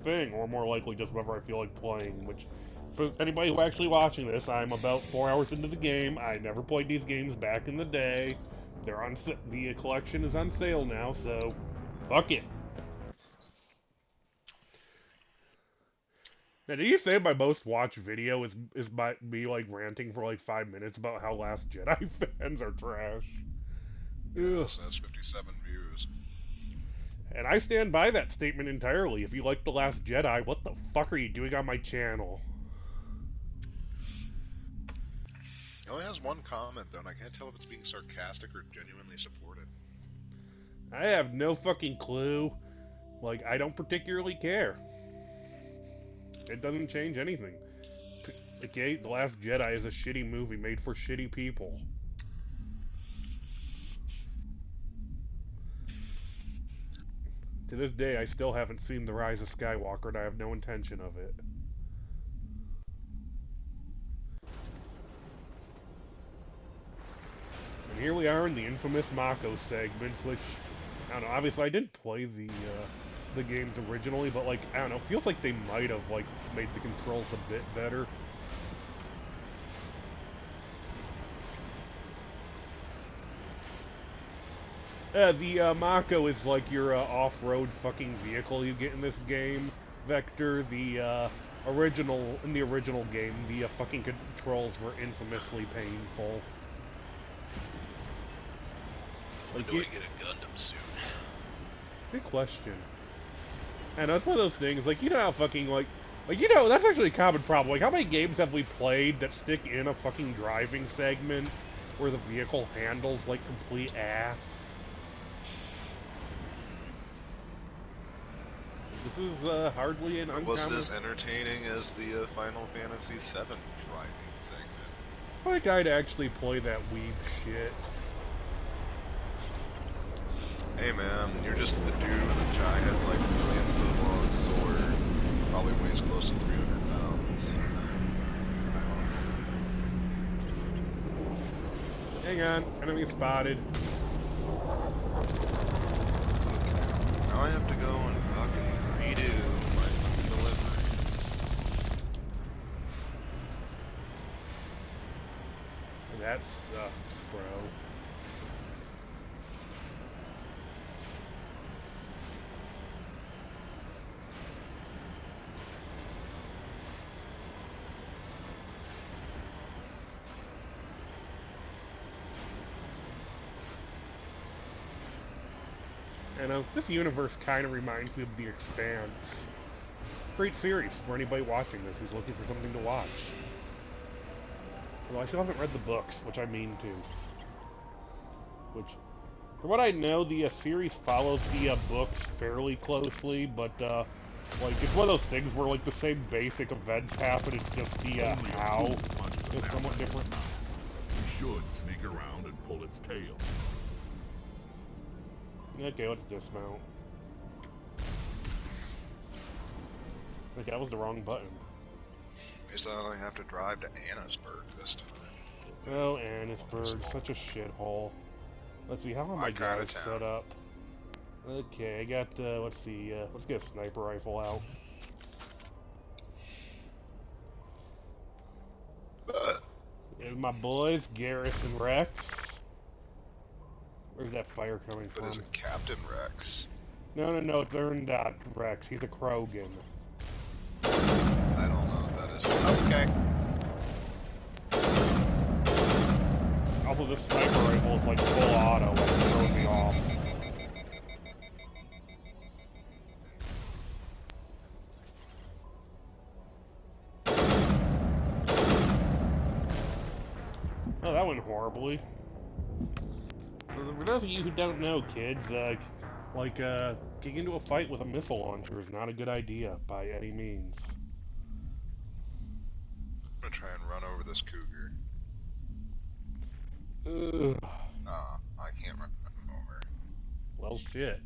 thing, or more likely just whenever I feel like playing, which, for anybody who actually watching this, I'm about 4 hours into the game. I never played these games back in the day. They're on, the collection is on sale now, so fuck it. Now, did you say my most watched video is by me like ranting for like 5 minutes about how Last Jedi fans are trash? Ugh. Yes, that's 57 views. And I stand by that statement entirely. If you like The Last Jedi, what the fuck are you doing on my channel? It only has one comment though, and I can't tell if it's being sarcastic or genuinely supported. I have no fucking clue. Like, I don't particularly care. It doesn't change anything. Okay, The Last Jedi is a shitty movie made for shitty people. To this day, I still haven't seen The Rise of Skywalker, and I have no intention of it. And here we are in the infamous Mako segments, which, I don't know, obviously I didn't play the games originally, but like, I don't know, feels like they might have like made the controls a bit better. The Mako is like your off-road fucking vehicle you get in this game. Vector, the in the original game, the fucking controls were infamously painful. When do I get a Gundam suit? Good question. And it's one of those things, like, you know how fucking, like, you know, that's actually a common problem. Like, how many games have we played that stick in a fucking driving segment where the vehicle handles like complete ass? This is hardly an uncommon... Wasn't as entertaining as the Final Fantasy VII driving segment. Like, I'd actually play that weeb shit. Hey man, you're just the dude with a giant, like, million-foot-long sword. Probably weighs close to 300 pounds. Hang on, enemy spotted. Now I have to go and fucking redo my fucking delivery. That sucks, bro. And this universe kind of reminds me of The Expanse. Great series for anybody watching this who's looking for something to watch. Although I still haven't read the books, which I mean to. Which, for what I know, the series follows the books fairly closely, but like, it's one of those things where like the same basic events happen, it's just the how is somewhat different. You should sneak around and pull its tail. Okay, let's dismount. Okay, that was the wrong button. Guess I only have to drive to Annisburg this time. Oh, Annisburg, such a shithole. Let's see, how are my guys set up? Okay, I got, let's see, let's get a sniper rifle out. Here's my boys, Garrus and Rex. Where's that fire coming from? But is it Captain Rex? No, it's Earned Rex. He's a Krogan. I don't know what that is. Okay. Also, this sniper rifle is like full auto, which throws me off. Oh, that went horribly. For those of you who don't know, kids, getting into a fight with a missile launcher is not a good idea by any means. I'm gonna try and run over this cougar. Ugh. Nah, I can't run him over. Well, shit.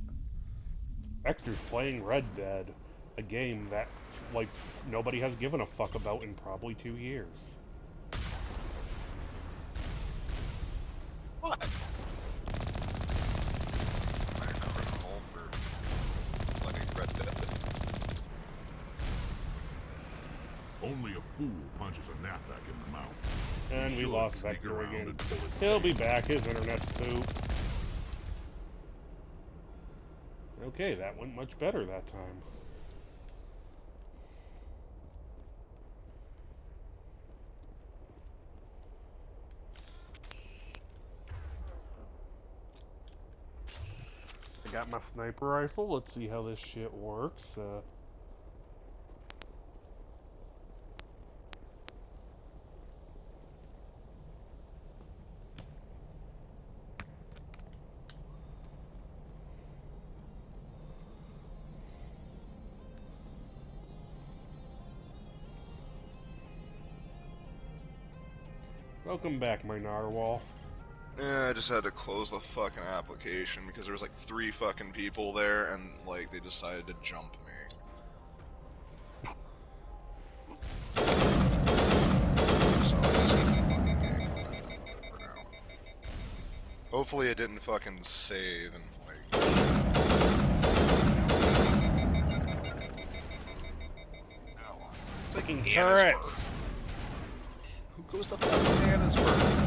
Vector's playing Red Dead, a game that, like, nobody has given a fuck about in probably 2 years. What? I don't know for playing Red Dead. Only a fool punches a knapsack in the mouth. And we Should lost sneak Vector around again. and pull its He'll tail. be back. His internet's poop. Okay, that went much better that time. I got my sniper rifle. Let's see how this shit works. Welcome back, my narwhal. Yeah, I just had to close the fucking application because there was like 3 fucking people there and like they decided to jump me. So I just fucking gave it for now. Hopefully it didn't fucking save and like Fucking Annisburg. turrets! Who goes to fucking Annisburg?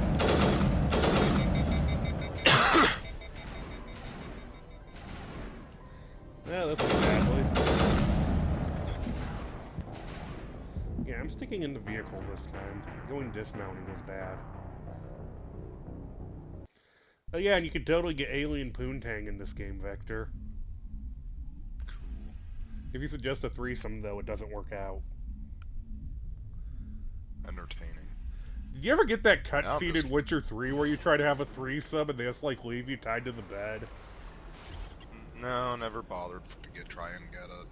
Yeah, that's not badly. Yeah, I'm sticking in the vehicle this time. Going dismounting was bad. Oh yeah, and you can totally get alien poontang in this game, Vector. Cool. If you suggest a threesome, though, it doesn't work out. Entertaining. Did you ever get that Now I'm cutscene just- in Witcher 3 where you try to have a threesome and they just, like, leave you tied to the bed? No, never bothered to try and get it.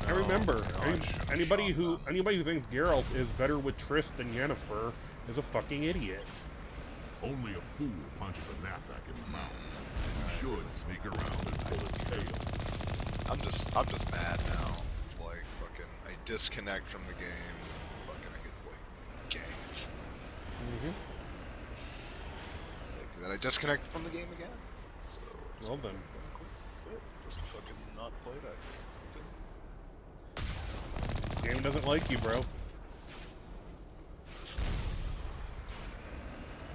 I remember, I should've anybody shot who them. thinks Geralt is better with Triss than Yennefer is a fucking idiot. Only a fool punches a knapsack in the mouth. You should sneak around and pull its tail. I'm just mad now. It's like fucking I disconnect from the game. Fucking I get like ganked. Mm-hmm. Like, then I disconnect from the game again. So just Well then. just fucking not play that game. Game doesn't like you, bro.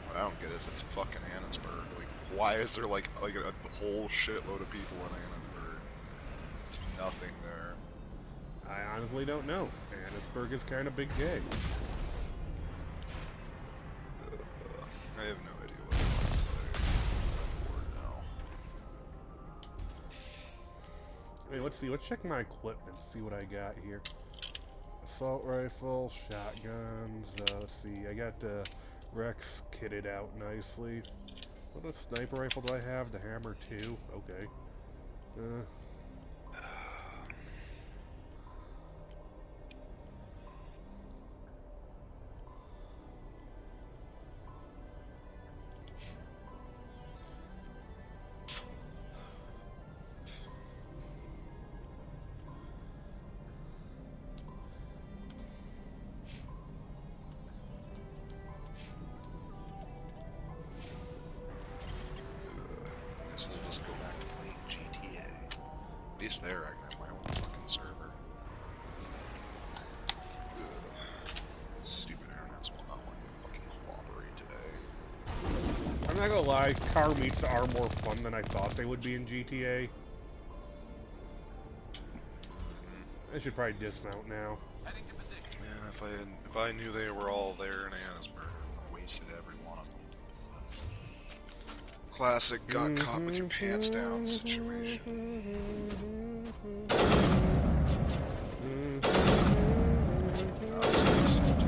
What I don't get is it's fucking Annisburg. Like, why is there like a whole shitload of people in Annisburg? There's nothing there. I honestly don't know. Annisburg is kind of big gay. I have no idea what I want to play. I'm bored now. Wait, let's see. Let's check my equipment. See what I got here. Assault rifle, shotguns. Let's see. I got Rex kitted out nicely. What a sniper rifle do I have? The hammer 2. Okay. Guess I'll just go back to playing GTA. At least there I can have my own fucking server. Stupid internets will not want to fucking cooperate today. I'm not gonna lie, car meets are more fun than I thought they would be in GTA. I should probably dismount now. Yeah, if I knew they were all there in Annisburg, I would have wasted every one of them. Classic got caught with your pants down situation. I was gonna say do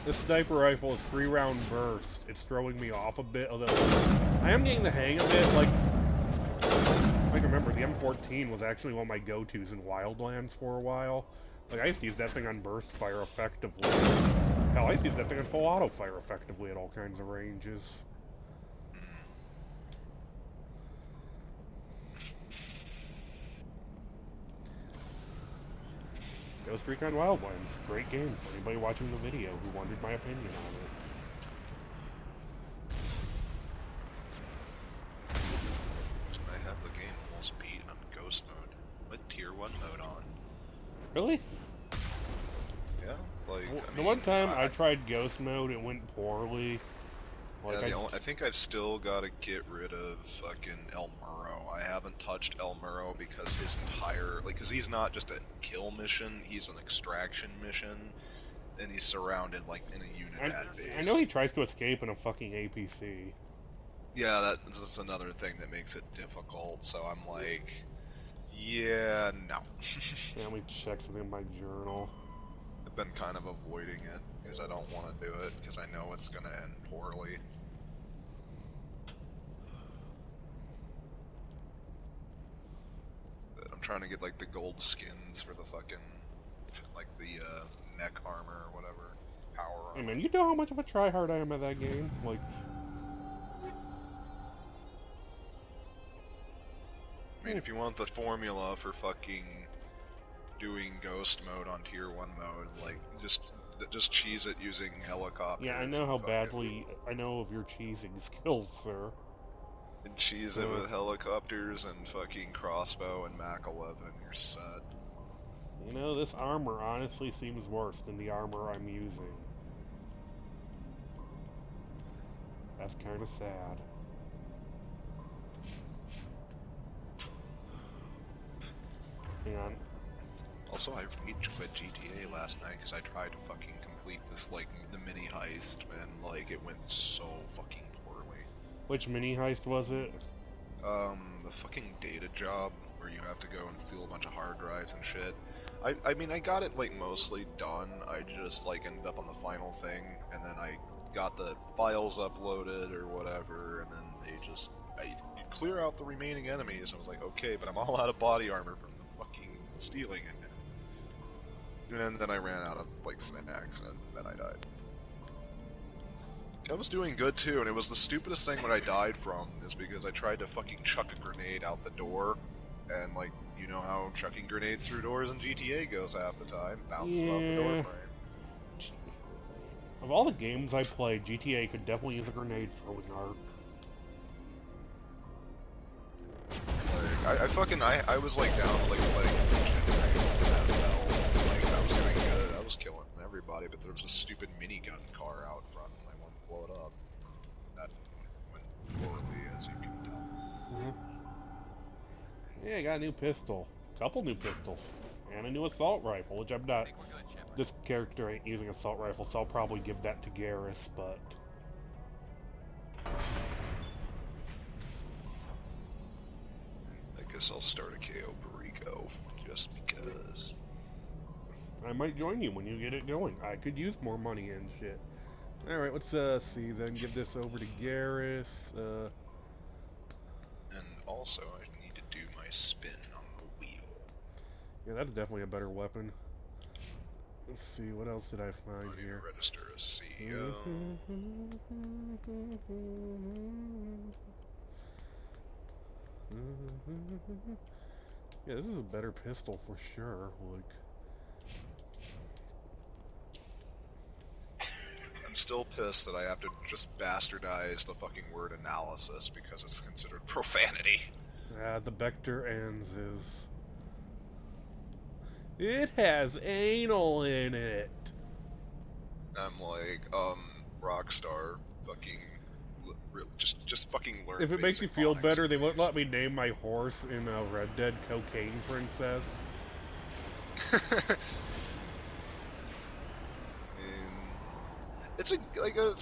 This sniper rifle is 3-round burst. It's throwing me off a bit, although I am getting the hang of it. Like remember, the M14 was actually one of my go-tos in Wildlands for a while. Like, I used to use that thing on burst fire effectively. Hell, I used to use that thing on full auto fire effectively at all kinds of ranges. Ghost Recon Wildlands, great game for anybody watching the video who wanted my opinion on it. I have the game almost beat on Ghost mode, with Tier 1 mode on. Really? Yeah, like, Well, I the mean, one time I tried Ghost mode, it went poorly. Like, yeah, I think I've still got to get rid of fucking El Muro. I haven't touched El Muro because his entire, like, because he's not just a kill mission, he's an extraction mission, and he's surrounded, like, in a Unidad base. I know he tries to escape in a fucking APC. Yeah, that's another thing that makes it difficult, so I'm like, yeah, no. Yeah, let me check something in my journal. I've been kind of avoiding it, because I don't want to do it, because I know it's going to end poorly. I'm trying to get, like, the gold skins for the fucking, like, the, mech armor or whatever. Power armor. Hey man, you know how much of a tryhard I am at that game? Like... I mean, if you want the formula for fucking doing Ghost mode on Tier 1 mode, like, just cheese it using helicopters. Yeah, I know how badly... I know of your cheesing skills, sir. And cheese it with helicopters and fucking crossbow and Mach 11, you're set. You know, this armor honestly seems worse than the armor I'm using. That's kind of sad. Hang on. Also, I rage quit GTA last night because I tried to fucking complete this, like, the mini heist, and, like, it went so fucking poorly. Which mini heist was it? The fucking data job where you have to go and steal a bunch of hard drives and shit. I mean, I got it, like, mostly done. I just, like, ended up on the final thing, and then I got the files uploaded or whatever, and then they just... you clear out the remaining enemies. I was like, okay, but I'm all out of body armor from the fucking stealing it. And then I ran out of, like, snacks, and then I died. I was doing good too, and it was the stupidest thing what I died from, is because I tried to fucking chuck a grenade out the door, and, like, you know how chucking grenades through doors in GTA goes half the time, bounces off the door frame. Of all the games I played, GTA could definitely use a grenade throwing art. Like, I was, like, down to, like, letting like, I was doing good, I was killing everybody, but there was a stupid minigun car out front, and I wanted to blow it up. That went poorly, as you can tell. Yeah, I got a new pistol. Couple new pistols. And a new assault rifle, which I'm not... This character ain't using assault rifle, so I'll probably give that to Garrus, but... I guess I'll start a KO Perico, just because. I might join you when you get it going. I could use more money and shit. Alright, let's see then. Give this over to Garrus. And also, I need to do my spin on the wheel. Yeah, that's definitely a better weapon. Let's see, what else did I find I need here? to register as CEO. Yeah, this is a better pistol for sure. Like, I'm still pissed that I have to just bastardize the fucking word analysis because it's considered profanity. the Vector ends is... It has anal in it! I'm like, Rockstar, fucking, just fucking learn. If it makes you basic feel phonics, better, they won't please. let me name my horse in Red Dead Cocaine Princess. It's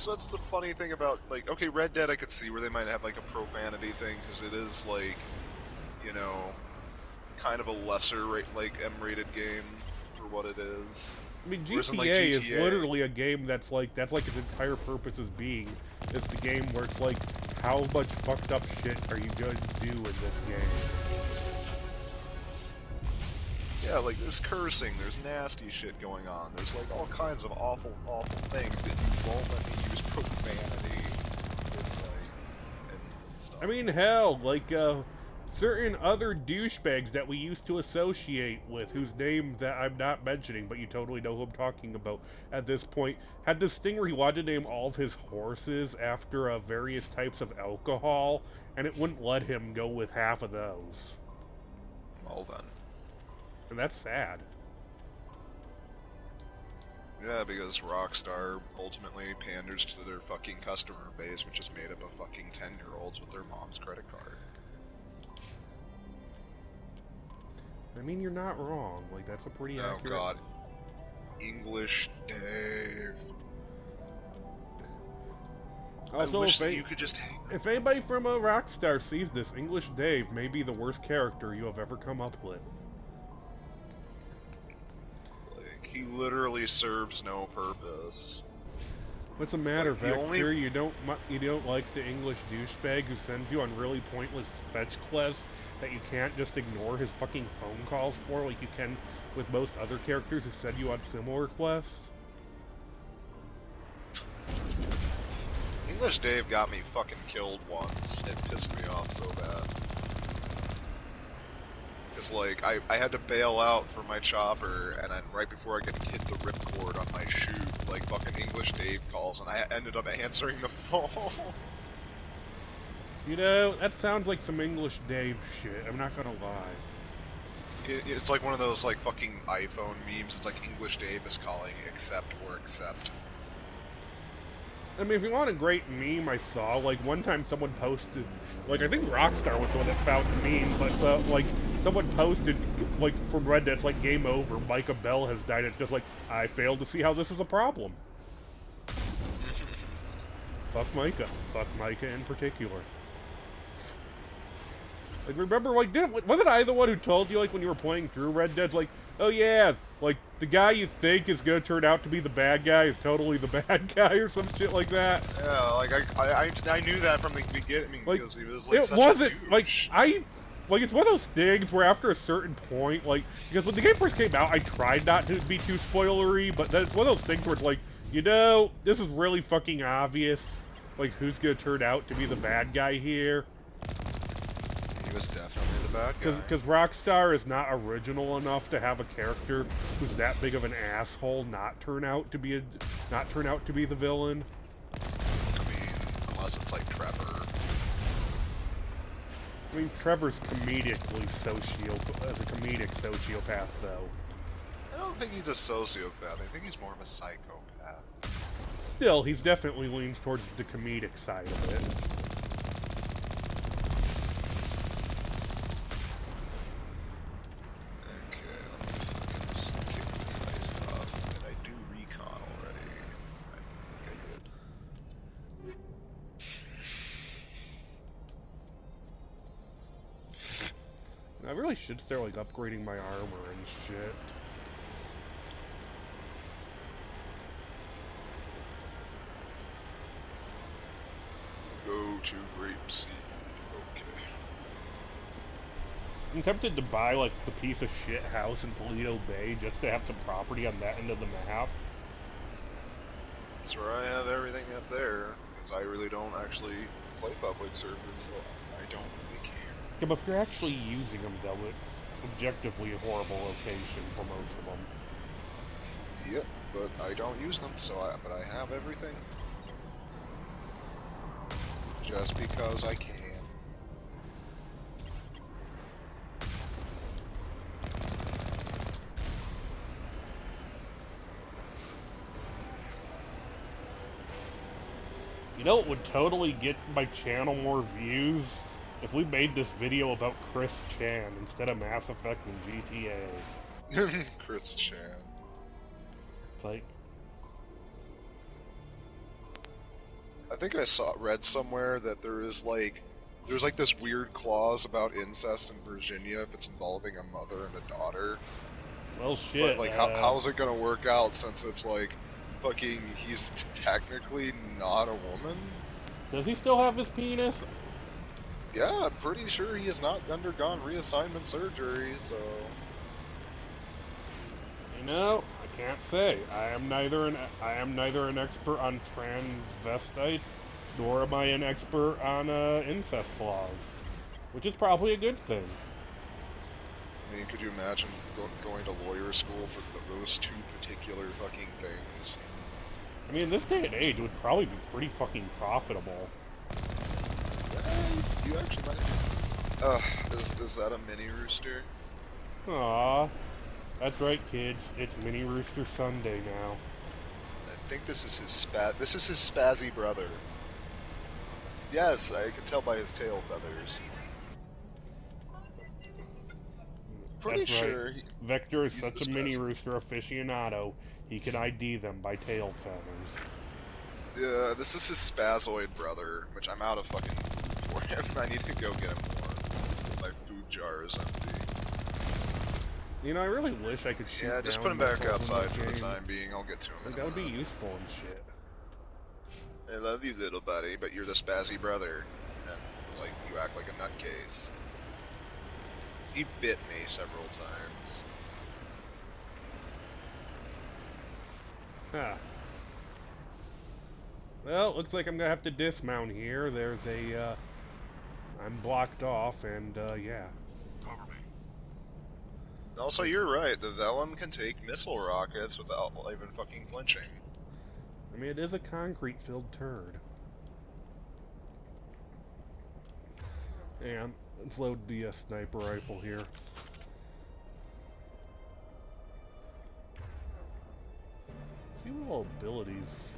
so that's the funny thing about, like, okay, Red Dead I could see where they might have, like, a profanity thing, because it is, like, you know, kind of a lesser, like, M-rated game for what it is. I mean, Whereas in, like, GTA is GTA literally a game that's like its entire purpose as being, is the game where it's like, how much fucked up shit are you going to do in this game? Yeah, like, there's cursing, there's nasty shit going on, there's, like, all kinds of awful, awful things that you won't let me use profanity with, like, and stuff. I mean, hell, like, certain other douchebags that we used to associate with, whose name that I'm not mentioning, but you totally know who I'm talking about at this point, had this thing where he wanted to name all of his horses after various types of alcohol, and it wouldn't let him go with half of those. Well then. And that's sad. Yeah, because Rockstar ultimately panders to their fucking customer base, which is made up of fucking 10-year-olds with their mom's credit card. I mean, you're not wrong. Like, that's a pretty accurate... Oh god. English Dave. Also, I wish that you could just hang. If anybody from Rockstar sees this, English Dave may be the worst character you have ever come up with. Like, he literally serves no purpose. What's the matter, Like, the Vector? only- You don't like the English douchebag who sends you on really pointless fetch quests that you can't just ignore his fucking phone calls for, like you can with most other characters who send you on similar quests? English Dave got me fucking killed once. It pissed me off so bad. Because, like, I had to bail out for my chopper, and then right before I could hit the ripcord on my chute, like, fucking English Dave calls, and I ended up answering the phone. You know, that sounds like some English Dave shit, I'm not gonna lie. It's like one of those, like, fucking iPhone memes. It's like English Dave is calling, accept or accept. I mean, if you want a great meme I saw, like, one time someone posted, like, I think Rockstar was the one that found the meme, but, like, someone posted, like, from Reddit, it's like, game over, Micah Bell has died, it's just like, I failed to see how this is a problem. Fuck Micah. Fuck Micah in particular. Like, remember, like, wasn't I the one who told you, like, when you were playing through Red Dead, like, oh yeah, like, the guy you think is gonna turn out to be the bad guy is totally the bad guy or some shit like that? Yeah, like, I knew that from the beginning, like, because he was, like, it such wasn't, a like, douche. like, it's one of those things where after a certain point, like, because when the game first came out, I tried not to be too spoilery, but then it's one of those things where it's like, you know, this is really fucking obvious, like, who's gonna turn out to be the bad guy here. He was definitely the bad guy. Because Rockstar is not original enough to have a character who's that big of an asshole not turn out to be the villain. I mean, unless it's like Trevor. I mean, Trevor's as a comedic sociopath, though. I don't think he's a sociopath. I think he's more of a psychopath. Still, he's definitely leans towards the comedic side of it. I really should start, like, upgrading my armor and shit. Go to Grapeseed. Okay. I'm tempted to buy, like, the piece of shit house in Toledo Bay just to have some property on that end of the map. That's where I have everything up there, because I really don't actually play public servers, so I don't really care. Yeah, but if you're actually using them, though, it's objectively a horrible location for most of them. Yep, but I don't use them, but I have everything. Just because I can. You know what would totally get my channel more views? If we made this video about Chris Chan instead of Mass Effect and GTA. Chris Chan. It's like... I think I read somewhere that there's like this weird clause about incest in Virginia if it's involving a mother and a daughter. Well, shit. But like, how's it gonna work out since it's like, fucking, he's technically not a woman? Does he still have his penis? Yeah, I'm pretty sure he has not undergone reassignment surgery, so... You know, I can't say. I am neither an expert on transvestites, nor am I an expert on incest laws, which is probably a good thing. I mean, could you imagine going to lawyer school for those two particular fucking things? I mean, in this day and age, it would probably be pretty fucking profitable. You actually might. Is that a mini rooster? Aw. That's right, kids. It's Mini Rooster Sunday now. I think this is his spazzy brother. Yes, I can tell by his tail feathers. Pretty That's sure. right. Vector is he's such the a Mini spaz- Rooster aficionado, he can ID them by tail feathers. Yeah, this is his spazoid brother, which I'm out of fucking food for him. I need to go get him more. My food jar is empty. You know, I really wish I could shoot Yeah, just down put him back missiles in outside this for the game. time being. I'll get to him in Like, a that would be minute. useful and shit. I love you, little buddy, but you're the spazzy brother, and like you act like a nutcase. He bit me several times. Huh. Well, looks like I'm gonna have to dismount here. There's a, I'm blocked off, and, yeah. Cover me. Also, you're right. The Vellum can take missile rockets without even fucking flinching. I mean, it is a concrete-filled turd. And let's load the sniper rifle here. See what all abilities.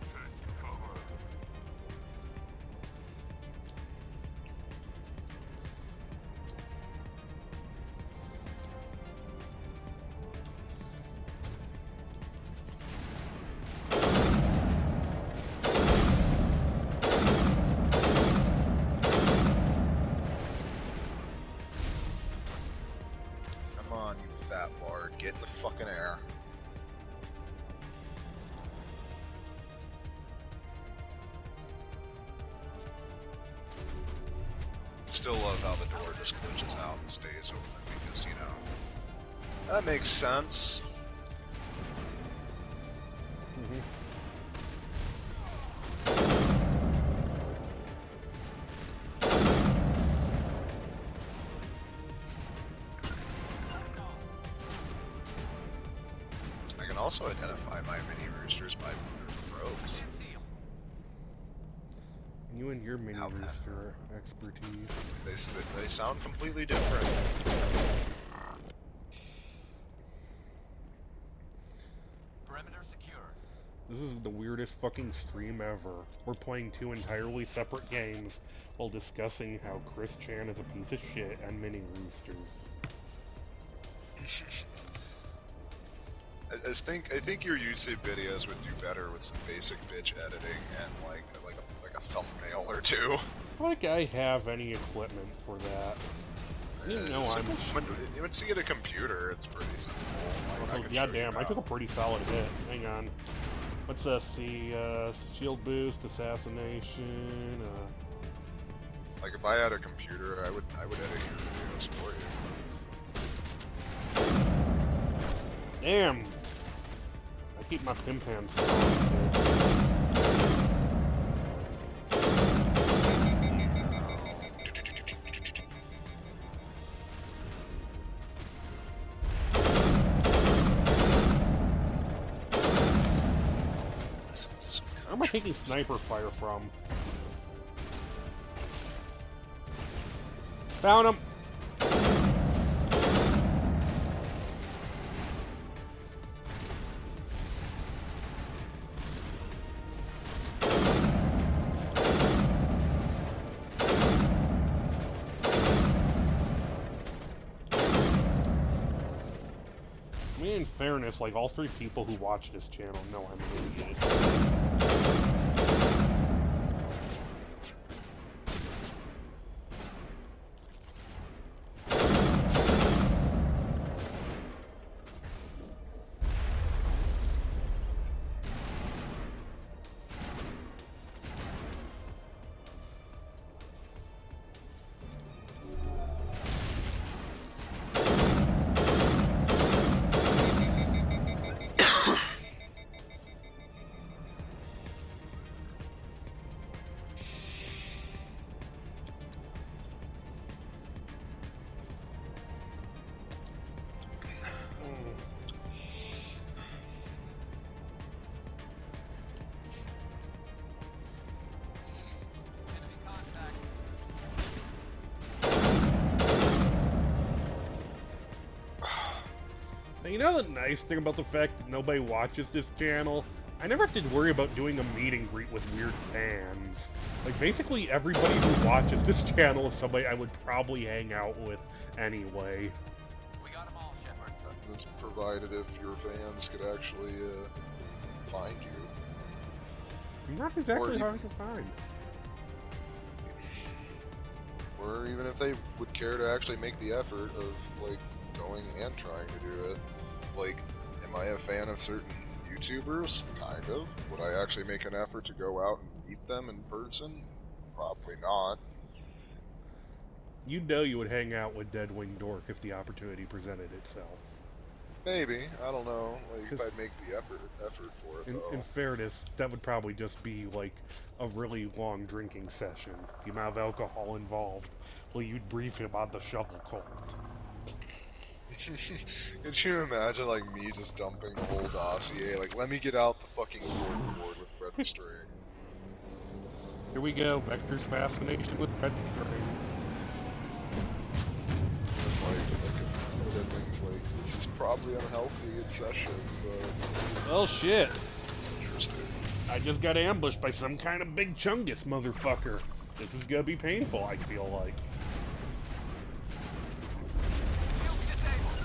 Take cover. Come on, you fat lard. Get in the fucking air. Still love how the door just glitches out and stays open because, you know, that makes sense. Mhm. I can also identify my mini roosters by their ropes. You and your Mini How that- Rooster expertise. They sound completely different. Perimeter secure. This is the weirdest fucking stream ever. We're playing two entirely separate games while discussing how Chris Chan is a piece of shit and Mini Roosters. I think your YouTube videos would do better with some basic bitch editing and like a thumbnail or two. Like I have any equipment for that. You know I'm... Once you get a computer, it's pretty simple. Like, I Also, can show you goddamn, I how. took a pretty solid hit. Hang on. Let's see, shield boost, assassination, Like if I had a computer, I would edit your videos for you. damn! I keep my pin pants Where am I taking sniper fire from? Found him! I mean, in fairness, like, all three people who watch this channel know I'm an idiot. Now, you know the nice thing about the fact that nobody watches this channel? I never have to worry about doing a meet and greet with weird fans. Like, basically everybody who watches this channel is somebody I would probably hang out with anyway. We got them all, Shepard. That's provided if your fans could actually find you. Not exactly Or hard to find. Or even if they would care to actually make the effort of, like, going and trying to do it. Like, am I a fan of certain YouTubers? Kind of. Would I actually make an effort to go out and meet them in person? Probably not. You know you would hang out with Deadwing Dork if the opportunity presented itself. Maybe. I don't know. Like, if I'd make the effort for it, though. In fairness, that would probably just be, like, a really long drinking session. The amount of alcohol involved. Well, you'd brief him on the shovel cult. Could you imagine, like, me just dumping the whole dossier? Like, let me get out the fucking board with red string. Here we go, Vector's fascination with red string. Deadwing's like, this is probably unhealthy in session, but Well, shit. it's interesting. I just got ambushed by some kind of big chungus motherfucker. This is gonna be painful, I feel like. Shield disabled.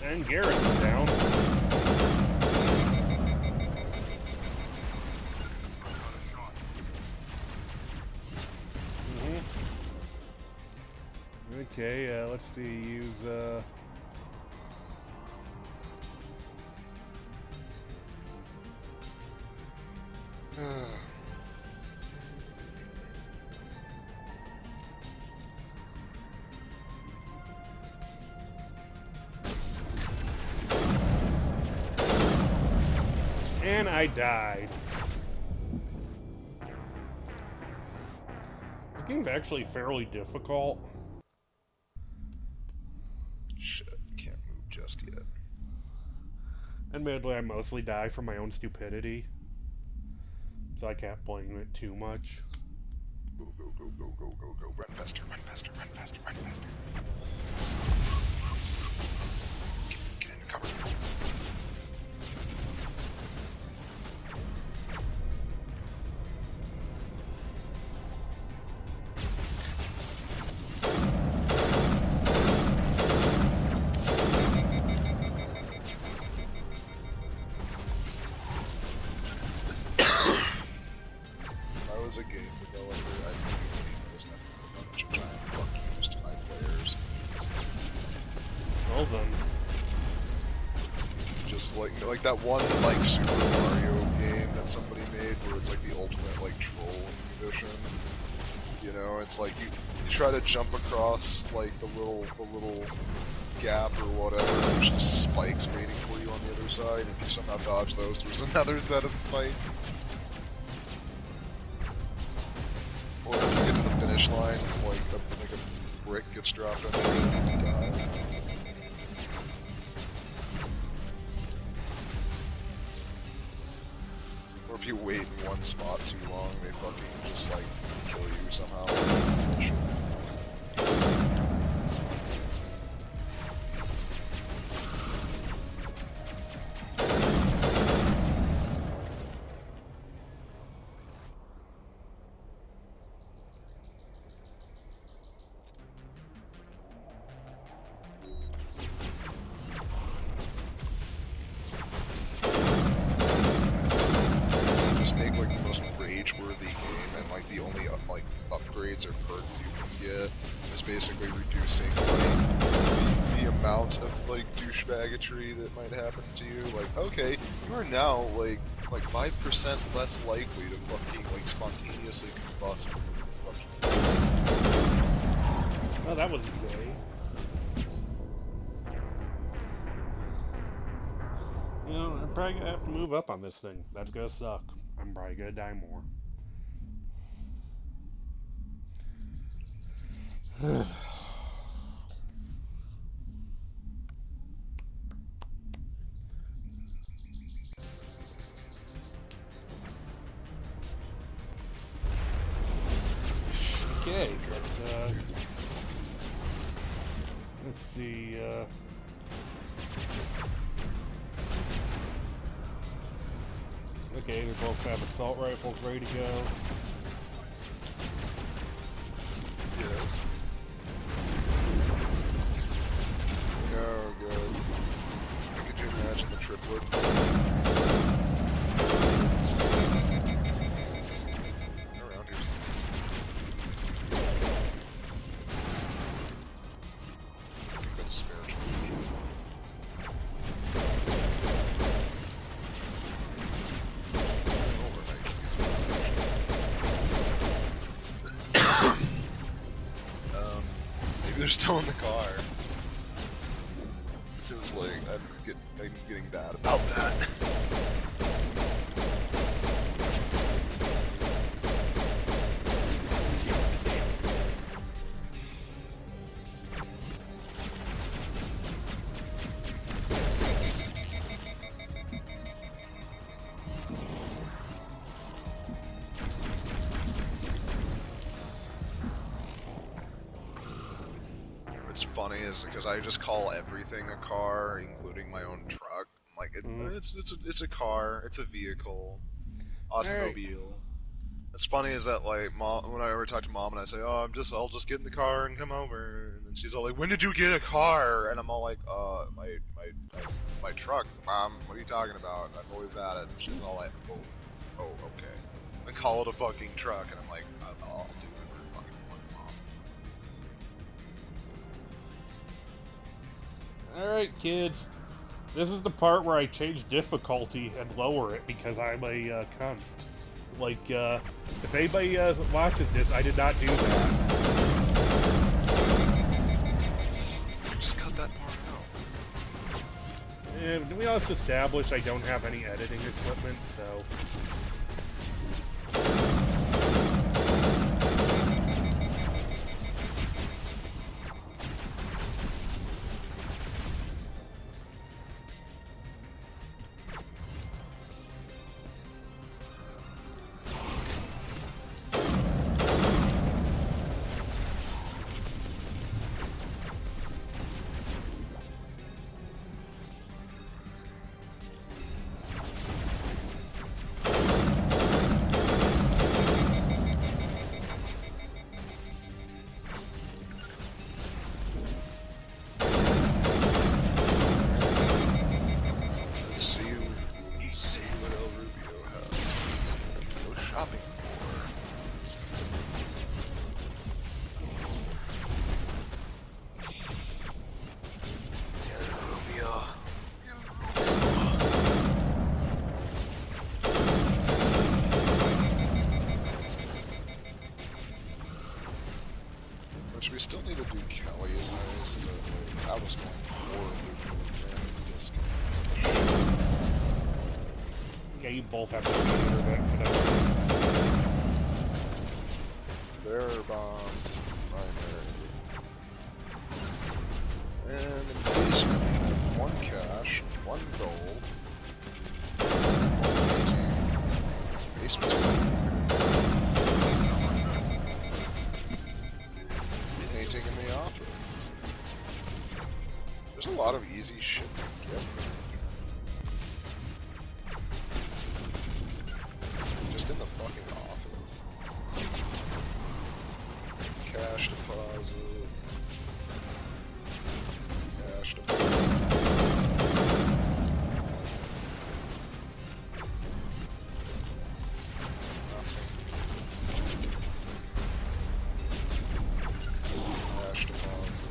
And Garrett's down. Okay, let's see, use, and I died. This game's actually fairly difficult. Shit, can't move just yet. Admittedly, I mostly die from my own stupidity, so I can't blame it too much. Go, go, go, go, go, go, go. Run faster, run faster, run faster, run faster. Get into cover. As a game developer, I think there's nothing but a bunch of giant fuck yous to my players. Well then. Just like that one like Super Mario game that somebody made where it's like the ultimate like trolling edition. You know, it's like you try to jump across like the little gap or whatever, and there's just spikes waiting for you on the other side, and if you somehow dodge those, there's another set of spikes. Or if you get to the finish line, like a brick gets dropped on you and you die. Or if you wait in one spot too long, they fucking just like kill you somehow. Just make like the most rage-worthy game, and like the only like upgrades or perks you can get is basically reducing like the amount of like douchebaggery that might happen to you. Like, okay, you are now like 5% less likely to fucking like spontaneously combust. Oh, that was gay. You know, I'm probably gonna have to move up on this thing. That's gonna suck. I'm probably gonna die more. Okay, let's see, Okay, they both have assault rifles ready to go. Yes. Oh, good. Could you imagine the triplets? Around here. I think that's a spiritual. Maybe they're still in the car. Because, like, I'm getting bad about that. What's funny is because I just call everything a car, including my own truck. I'm like, it's a car, it's a vehicle, automobile. What's funny is that like mom, when I ever talk to mom and I say, "Oh, I'll just get in the car and come over," and then she's all like, "When did you get a car?" And I'm all like, my truck, mom. What are you talking about? I've always had it." And she's all like, "Oh, okay." And call it a fucking truck, and I'm like, "I'll do whatever I fucking want, mom." Alright, kids. This is the part where I change difficulty and lower it because I'm a cunt. Like, if anybody watches this, I did not do that. Just cut that part out. And we also established I don't have any editing equipment, so... Let's see what El Rubio has. Go shopping for. El Rubio. Which we still need to do Kelly's nose, but that was going horribly discounts. Yeah, you both have to consider that connection. Their bombs is the primary. And in the basement, we have 1 cash, 1 gold, 1 basement. Anything in the office. There's a lot of easy shit to get. Just in the fucking office. Cash deposit. Cash deposit. Cash deposit.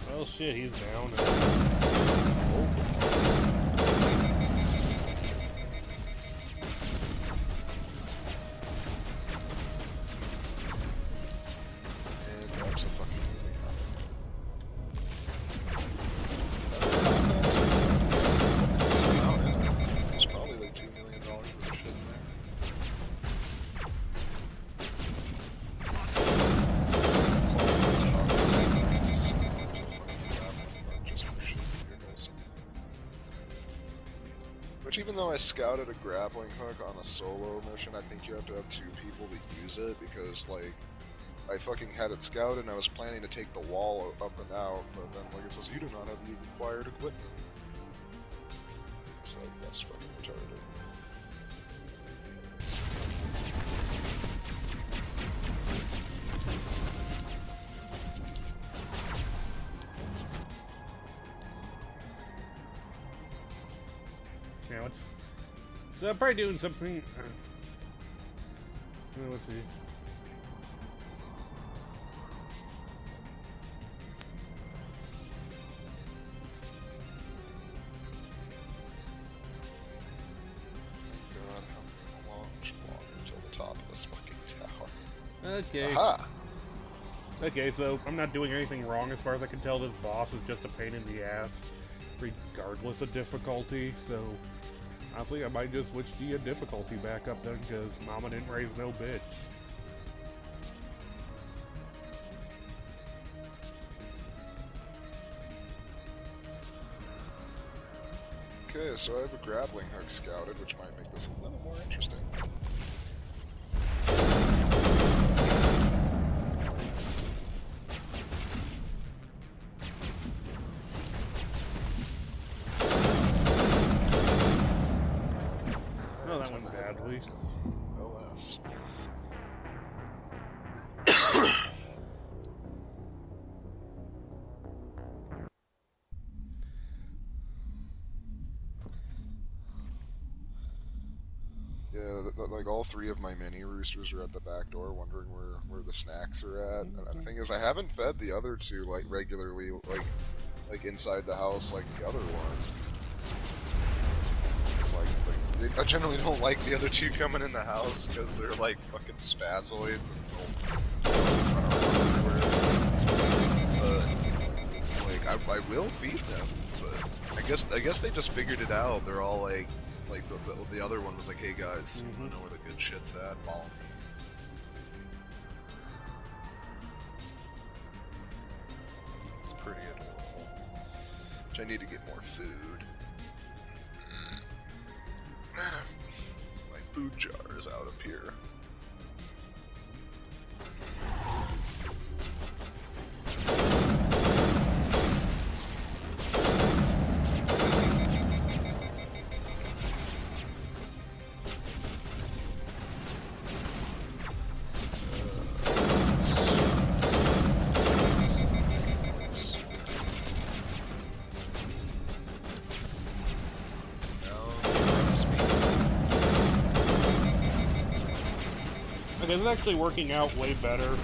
Well, shit, he's down. And drops a fucking movie. There's probably like $2 million worth of shit in there. Which, even though I scouted a grappling hook on a solo mission, I think you have to have 2 people to use it, because, like, I fucking had it scouted and I was planning to take the wall up and out, but then, like, it says, you do not have the required equipment. feel like that's fucking retarded. Now it's probably doing something. Let's see. God, how much longer till the top of this fucking tower? Okay. Aha! Okay, so I'm not doing anything wrong as far as I can tell. This boss is just a pain in the ass, regardless of difficulty. So honestly, I might just switch the difficulty back up then, because Mama didn't raise no bitch. Okay, so I have a grappling hook scouted, which might make this a little more interesting. Oh, that went badly. OS. Yeah, like all three of my mini roosters are at the back door, wondering where the snacks are at. And the thing is, I haven't fed the other two like regularly, like inside the house, like the other one. I generally don't like the other two coming in the house because they're like fucking spazoids and don't run around everywhere. But like, I will feed them, but I guess they just figured it out. They're all like the other one was like, hey guys, you wanna know where the good shit's at? Follow me. It's pretty adorable. Which I need to get more food. So my food jar is out up here. Okay, this is actually working out way better.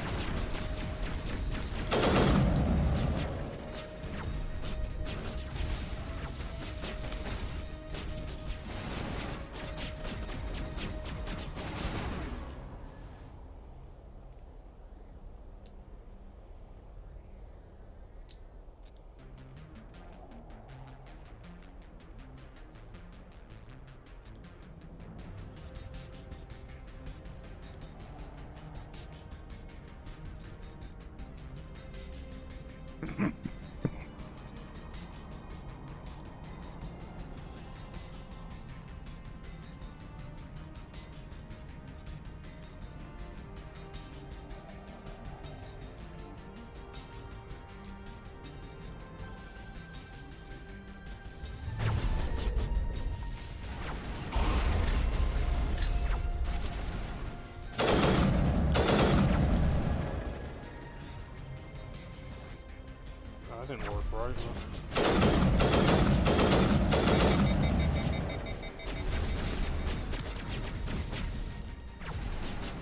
That didn't work right.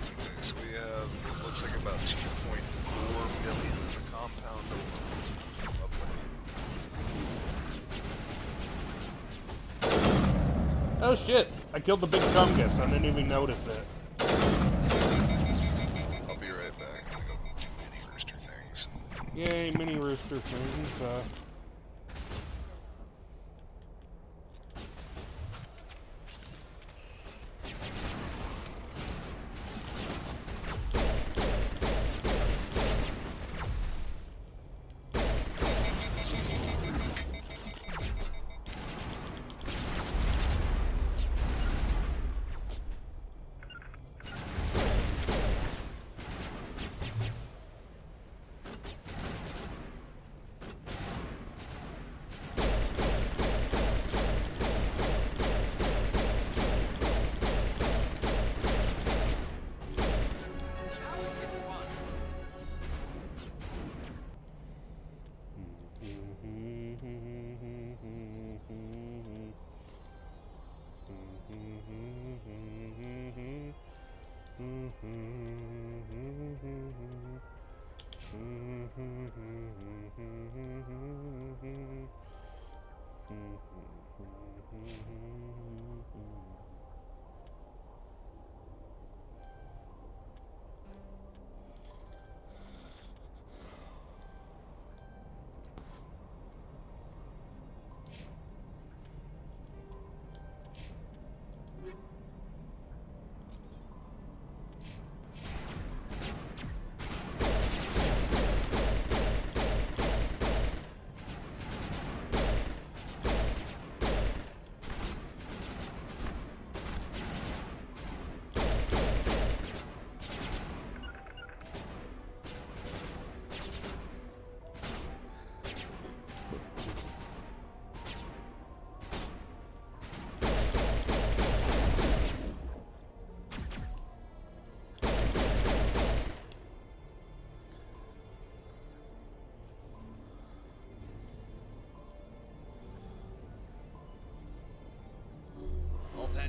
Okay, so we have, it looks like about 2.4 million in the compound over. Oh shit! I killed the big chungus. I didn't even notice it. I'll be right back. I'm gonna go do mini rooster things. Yay, mini rooster things.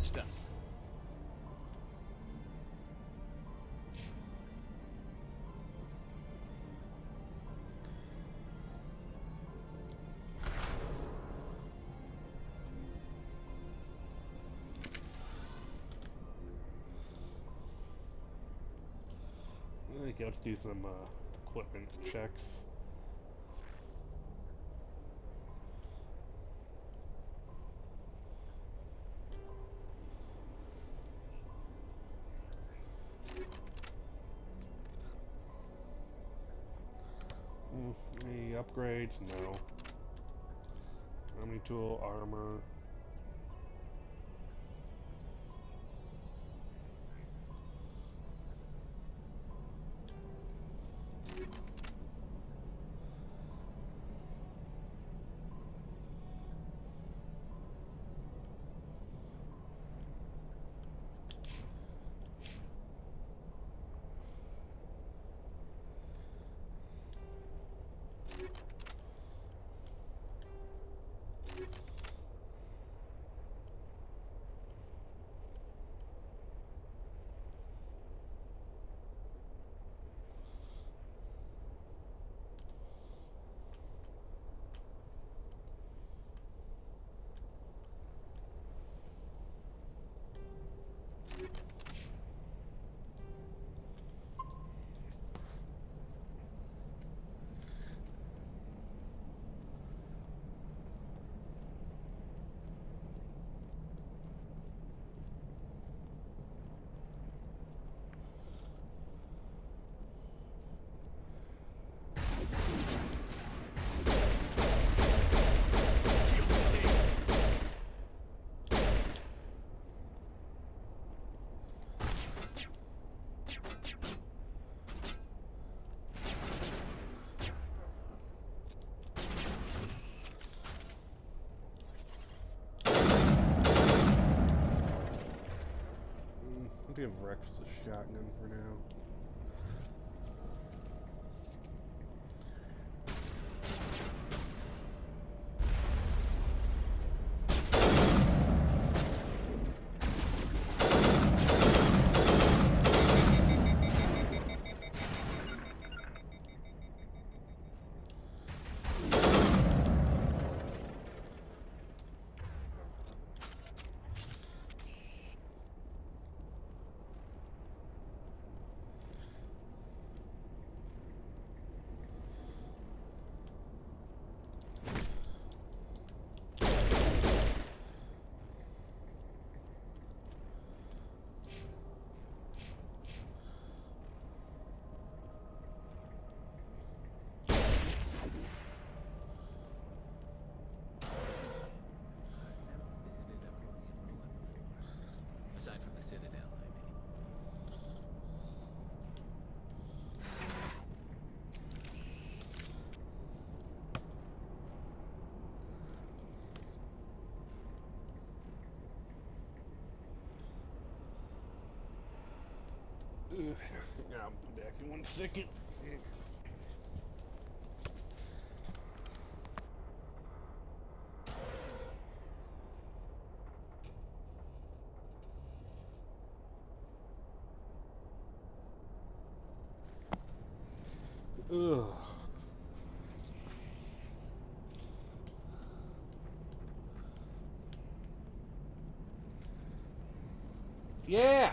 against us. Okay, let's do some equipment checks. Any upgrades? No. Army tool, armor. Shield disabled. I'll give Rex the shotgun for now. Aside from the Citadel, I mean. Yeah, I'll be back in 1 second. Ugh. Yeah!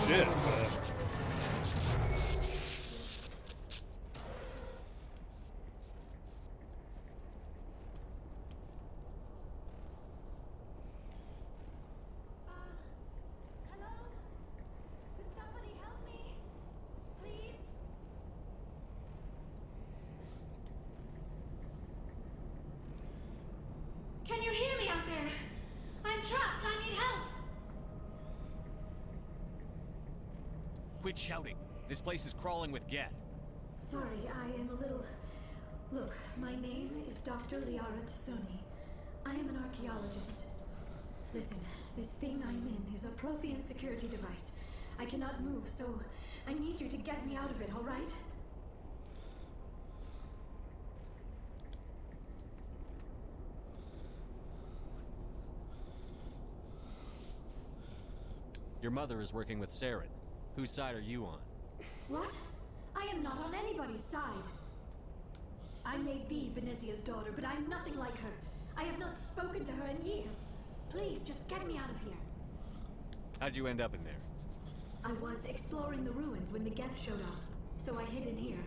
shit. Hello? Could somebody help me? Please? Can you hear me out there? I'm trapped. I need help. Quit shouting. This place is crawling with Geth. Sorry, I am a little... Look, my name is Dr. Liara Tassoni. I am an archaeologist. Listen, this thing I'm in is a Prothean security device. I cannot move, so I need you to get me out of it, all right? Your mother is working with Saren. Whose side are you on? What? I am not on anybody's side. I may be Benezia's daughter, but I'm nothing like her. I have not spoken to her in years. Please, just get me out of here. How'd you end up in there? I was exploring the ruins when the Geth showed up, so I hid in here.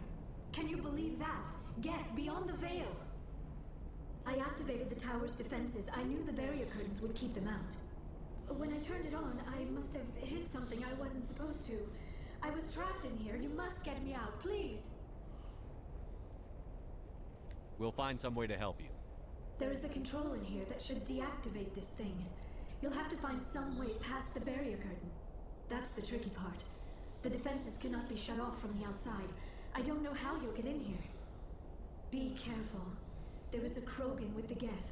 Can you believe that? Geth beyond the veil! I activated the tower's defenses. I knew the barrier curtains would keep them out. When I turned it on, I must have hit something I wasn't supposed to. I was trapped in here. You must get me out, please! We'll find some way to help you. There is a control in here that should deactivate this thing. You'll have to find some way past the barrier curtain. That's the tricky part. The defenses cannot be shut off from the outside. I don't know how you'll get in here. Be careful. There is a Krogan with the Geth.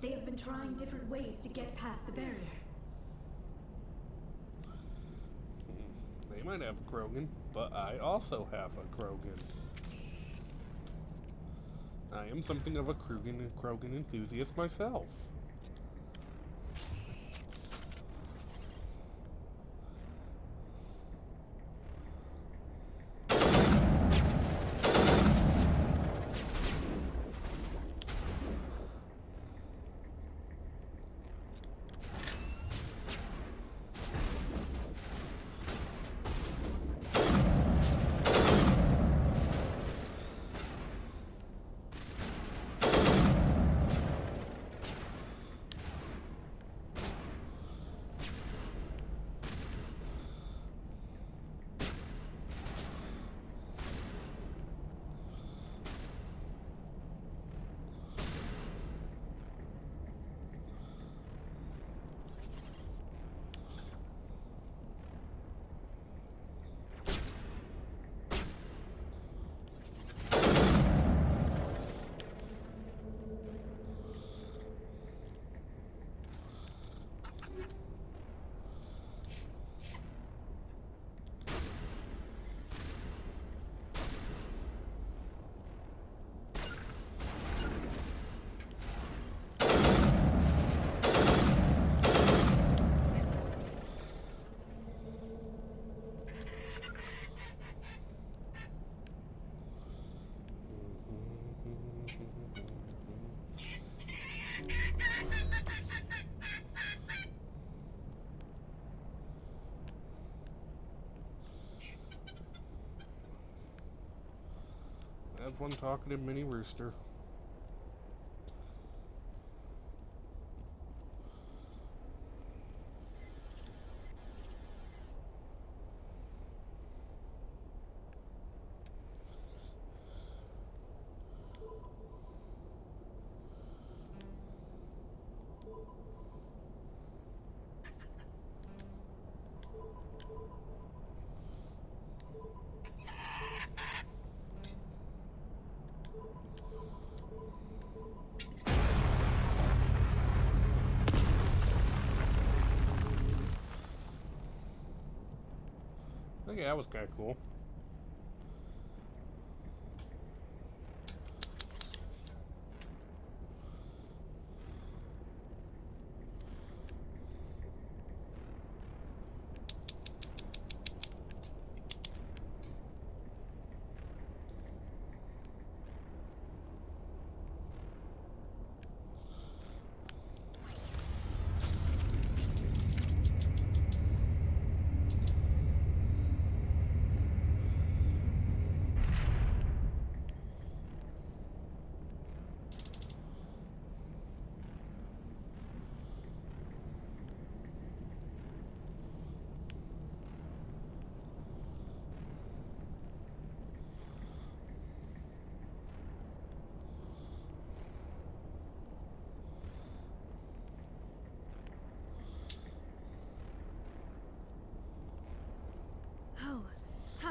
They have been trying different ways to get past the barrier. They might have a Krogan, but I also have a Krogan. I am something of a Krogan enthusiast myself. That's one talkative mini rooster. Okay, that was kind of cool.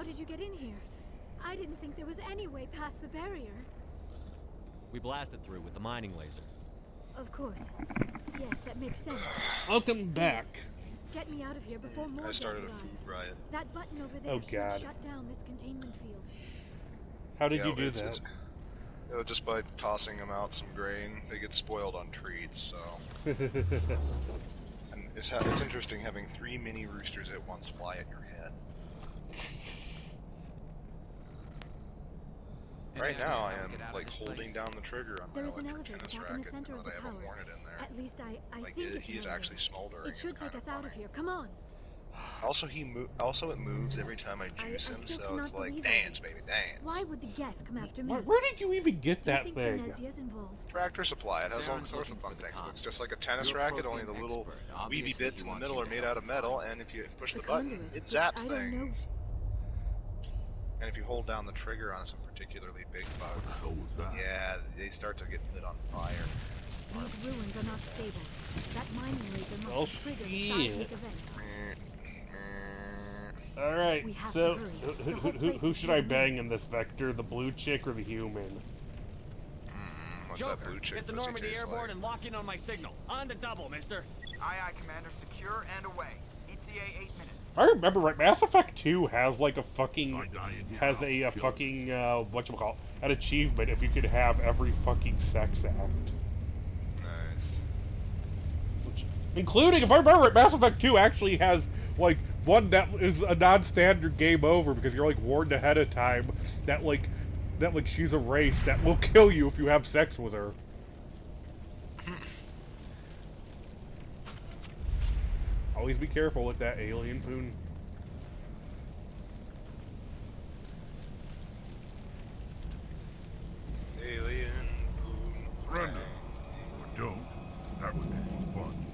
How did you get in here? I didn't think there was any way past the barrier. We blasted through with the mining laser. Of course. Yes, that makes sense. Welcome back. Get me out of here before more I started a death arrive. food riot. That button over there Oh, should God. shut down this containment field. How did Yeah, you do it's- that? it's- you know, just by tossing them out some grain, they get spoiled on treats, so... And it's interesting having 3 mini roosters at once fly at your head. Right now, I am, like, holding down the trigger on my There is an electric elevator tennis back in the racket, center now of that the I have a tower. hornet in there. At least I Like, think it's he's an actually elevator. smoldering. It should It's take kind us out of funny. here. Come on. Also, it moves every time I juice him, still so cannot it's like, believe dance, this. baby, dance. Why would the Geth come after me? Where did you even get Do you that think thing? Venezia's involved? Tractor Supply. It has all Sarah's sorts of looking fun for the things. cop. Looks just like a tennis You're a racket, only profane the little expert. weeby Obviously, bits he in the wants middle you are to made help out of him metal, find and if you push The the button, conduit, it but zaps I don't know. things. And if you hold down the trigger on some particularly big What the bugs, hell was that? yeah, they start to get lit on fire. These ruins are not stable. That mining laser must Well, have triggered a shit. seismic event. Alright, We have so to hurry. The whole place who is should I getting bang in this vector? The blue chick or the human? What's Joker, that blue chick? get the pussy Normandy taste airborne like? and lock in on my signal. On the double, mister. Aye, aye, Commander. Secure and away. ETA 8 minutes. I remember right. Mass Effect 2 has like a fucking If I die in here, has I'll a kill fucking whatchamacallit, an achievement if you could have every fucking sex act. Nice. Which, including, if I remember right, Mass Effect 2 actually has like one that is a non-standard game over because you're like warned ahead of time that she's a race that will kill you if you have sex with her. Always be careful with that alien poon. Alien boom. Surrender. Or don't. That would be more fun.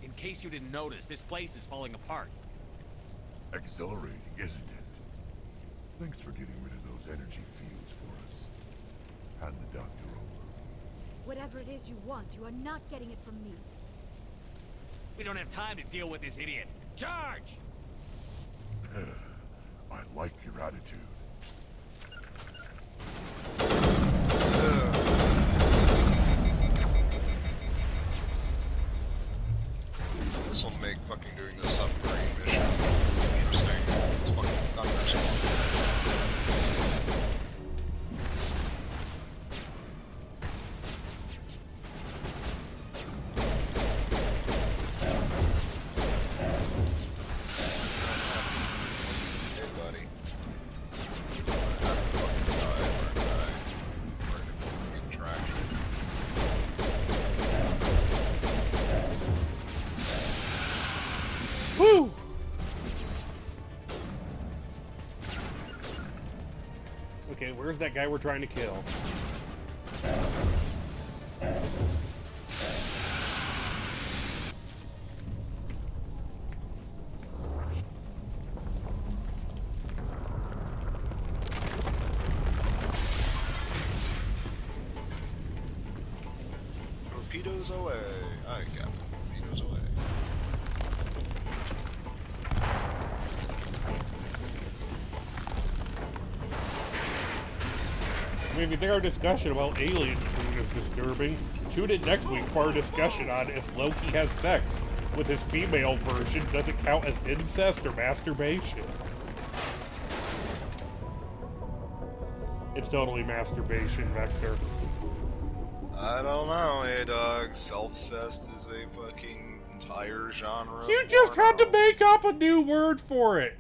In case you didn't notice, this place is falling apart. Exhilarating, isn't it? Thanks for getting rid of those energy fields for us. Hand the doctor over. Whatever it is you want, you are not getting it from me. We don't have time to deal with this idiot. Charge! I like your attitude. This will make fucking doing the submarine mission interesting. It's fucking thunderstorm. Hey, buddy. I have to fucking die or die. Or get traction. Woo! Okay, where's that guy we're trying to kill? Torpedoes away. Aye, Captain. Torpedoes away. I mean, if you think our discussion about alien food is disturbing, tune in next week for our discussion on if Loki has sex with his female version, does it count as incest or masturbation? It's totally masturbation, Vector. I don't know, hey dog. Self-cessed is a fucking entire genre. of You just had to porno. make up a new word for it!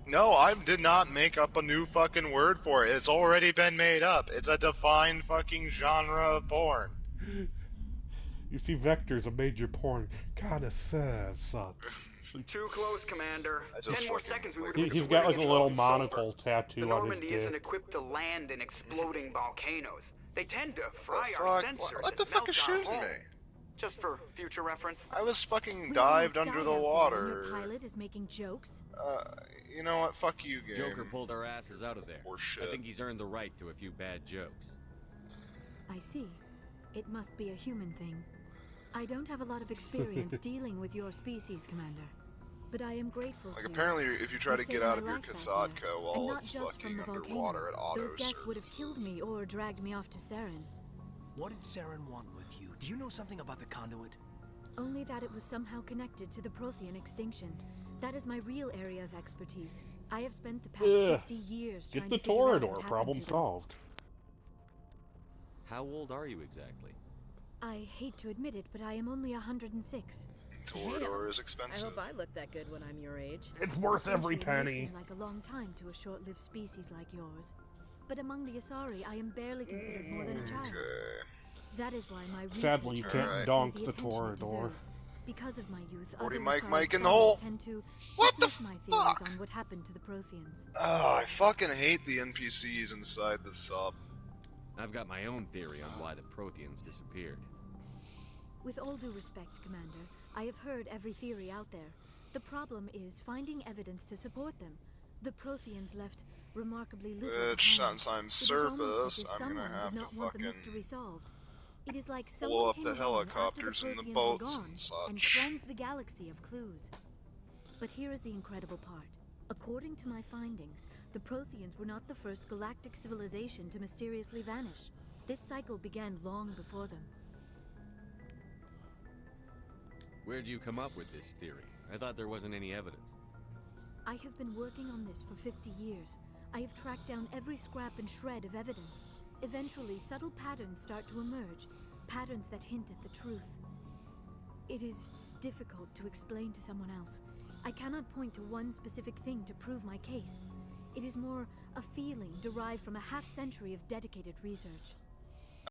No, I did not make up a new fucking word for it. It's already been made up. It's a defined fucking genre of porn. You see, Vector's a major porn connoisseur, son. Too close, Commander. I just 10 more fucking seconds we would He, be he's got like a swimming in little molten sulfur. monocle tattoo The on Normandy his isn't dick. equipped to land in exploding volcanoes. They tend to fry The our fuck? sensors What the and fuck melt is our shooting hull. me? Just for future reference. I was fucking We dived almost under died the out there water. when your pilot is making jokes. You know what? Fuck you, game. Joker pulled our asses out of there. Or I shit. think he's earned the right to a few bad jokes. I see. It must be a human thing. I don't have a lot of experience dealing with your species, Commander. But I am grateful Like, to you. apparently, if you try to saved get out my of your life back Kasad there, Co, and while not it's just from fucking the underwater at volcano. auto Those Geth would have killed services. me or dragged me off to Saren. What did Saren want with you? Do you know something about the conduit? Only that it was somehow connected to the Prothean extinction. That is my real area of expertise. I have spent the past Ugh. 50 years Get trying the to figure out what Torador happened problem to them. solved. How old are you exactly? I hate to admit it, but I am only 106. Torador is I expensive. hope I look that good when I'm your age. It's worth every Century may penny. seem like a long time to a short-lived species like yours. But among the Asari, I am barely considered more than a child. Okay. That is why my Sadly, you research can't has donk received the attention it Torador. deserves. Because of my youth, 40 other Mike Asari Mike in the scholars hole. tend to What the dismiss my theories fuck? on what happened to the Protheans. Oh, I fucking hate the NPCs inside the sub. I've got my own theory on why the Protheans disappeared. With all due respect, Commander, I have heard every theory out there. The problem is finding evidence to support them. The Protheans left remarkably little Which, behind. since I'm It is almost surface, as if I'm someone gonna have did to not want the fucking mystery solved. It is like blow someone up came the along after helicopters and the Protheans boats were gone and and such. cleansed the galaxy of clues. But here is the incredible part. According to my findings, the Protheans were not the first galactic civilization to mysteriously vanish. This cycle began long before them. Where'd you come up with this theory? I thought there wasn't any evidence. I have been working on this for 50 years. I have tracked down every scrap and shred of evidence. Eventually, subtle patterns start to emerge, patterns that hint at the truth. It is difficult to explain to someone else. I cannot point to one specific thing to prove my case. It is more a feeling derived from a half-century of dedicated research.